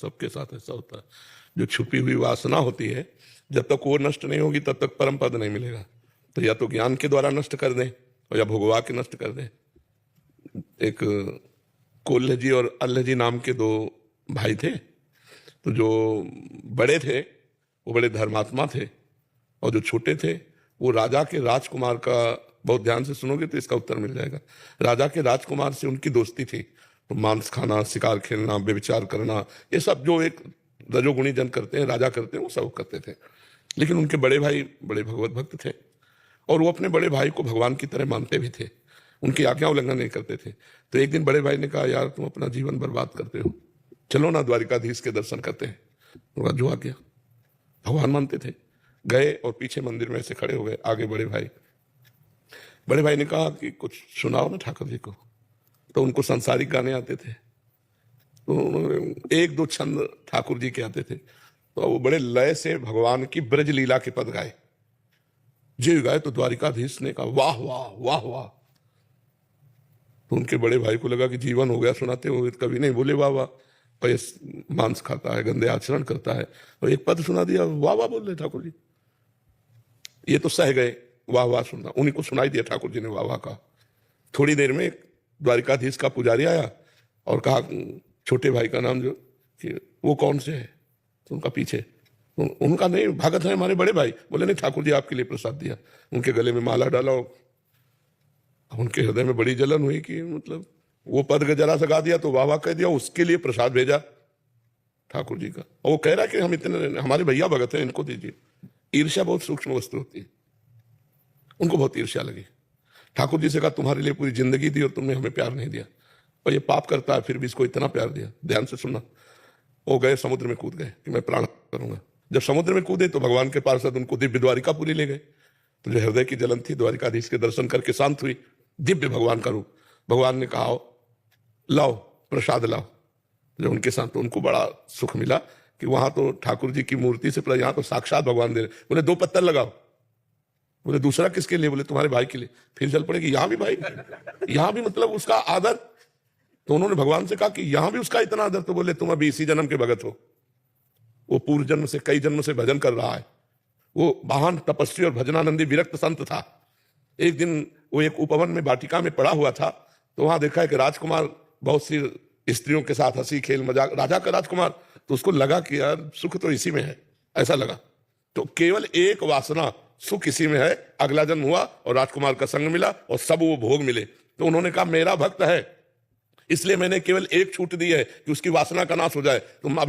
सबके साथ ऐसा होता है। जो छुपी हुई वासना होती है, जब तक वो नष्ट नहीं होगी तब तक परम पद नहीं मिलेगा। तो या तो ज्ञान के द्वारा नष्ट कर दें और या भोगवा के नष्ट कर दें। एक कोल्ह जी और अल्लह जी नाम के दो भाई थे। तो जो बड़े थे वो बड़े धर्मात्मा थे और जो छोटे थे वो राजा के राजकुमार का, बहुत ध्यान से सुनोगे तो इसका उत्तर मिल जाएगा, राजा के राजकुमार से उनकी दोस्ती थी। तो मांस खाना, शिकार खेलना, व्यभिचार करना, ये सब जो एक रजोगुणी जन करते हैं, राजा करते हैं, वो सब करते थे। लेकिन उनके बड़े भाई बड़े भगवत भक्त थे और वो अपने बड़े भाई को भगवान की तरह मानते भी थे, उनकी आज्ञा उल्लंघन नहीं करते थे। तो एक दिन बड़े भाई ने कहा, यार तुम अपना जीवन बर्बाद करते हो, चलो ना द्वारिकाधीश के दर्शन करते हैं। उनका जो आ गया, भगवान मानते थे, गए और पीछे मंदिर में से खड़े हो गए। आगे बड़े भाई ने कहा कि कुछ सुनाओ ना ठाकुर जी को। तो उनको सांसारिक गाने आते थे, तो उन्होंने एक दो छंद ठाकुर जी के आते थे, तो वो बड़े लय से भगवान की ब्रज लीला के पद गाए। जी गाए तो द्वारिकाधीश ने कहा, वाह वाह वाह वाह। तो उनके बड़े भाई को लगा कि जीवन हो गया सुनाते हुए, कभी नहीं बोले वाह वाह, मांस खाता है, गंदे आचरण करता है, और एक पद सुना दिया, वाह वाह बोल रहे ठाकुर जी। ये तो सह गए, वाह वाह सुनना, उन्हीं को सुनाई दिया ठाकुर जी ने वाह वाह कहा। थोड़ी देर में द्वारिकाधीश का पुजारी आया और कहा, छोटे भाई का नाम जो कि वो कौन से है? तो उनका पीछे, तो उनका नहीं, भगत है हमारे बड़े भाई। बोले नहीं, ठाकुर जी आपके लिए प्रसाद दिया। उनके गले में माला डाला, उनके हृदय में बड़ी जलन हुई कि मतलब वो पद जरा सा गा दिया तो वाह वाह कह दिया, उसके लिए प्रसाद भेजा ठाकुर जी का। और वो कह रहा कि हम इतने, हमारे भैया भगत हैं, इनको दीजिए। ईर्ष्या बहुत सूक्ष्म वस्तु होती है, उनको बहुत ईर्ष्या लगी। ठाकुर जी से कहा, तुम्हारे लिए पूरी जिंदगी दी और तुमने हमें प्यार नहीं दिया, और ये पाप करता है फिर भी इसको इतना प्यार दिया। ध्यान से सुनना। वो गए समुद्र में कूद गए कि मैं प्राण करूंगा। जब समुद्र में कूदे तो भगवान के पार्षद उनको दिव्य द्वारिकापुरी ले गए। तो जो हृदय की जलन थी द्वारिकाधीश के दर्शन करके शांत हुई। दिव्य भगवान का रूप। भगवान ने कहा, लाओ प्रसाद लाओ। जब उनके साथ, तो उनको बड़ा सुख मिला कि वहां तो ठाकुर जी की मूर्ति से, यहाँ तो साक्षात भगवान दे रहे। बोले 2 पत्थर लगाओ। बोले दूसरा किसके लिए? बोले तुम्हारे भाई के लिए। फिर चल पड़े कि यहाँ भी भाई, यहाँ भी मतलब उसका आदर। तो उन्होंने भगवान से कहा कि यहां भी उसका इतना आदर। तो बोले तुम अभी इसी जन्म के भगत हो, वो पूर्व जन्म से, कई जन्म से भजन कर रहा है। वो महान तपस्वी और भजनानंदी विरक्त संत था। एक दिन वो एक उपवन में वाटिका में पड़ा हुआ था, तो वहां देखा है कि राजकुमार बहुत सी स्त्रियों के साथ हंसी खेल मजाक, राजा का राजकुमार। तो उसको लगा कि यार सुख तो इसी में है, ऐसा लगा। तो केवल एक वासना, सुख इसी में है। अगला जन्म हुआ और राजकुमार का संग मिला और सब वो भोग मिले। तो उन्होंने कहा, मेरा भक्त है इसलिए मैंने केवल एक छूट दी है कि उसकी वासना का नाश हो जाए। तुम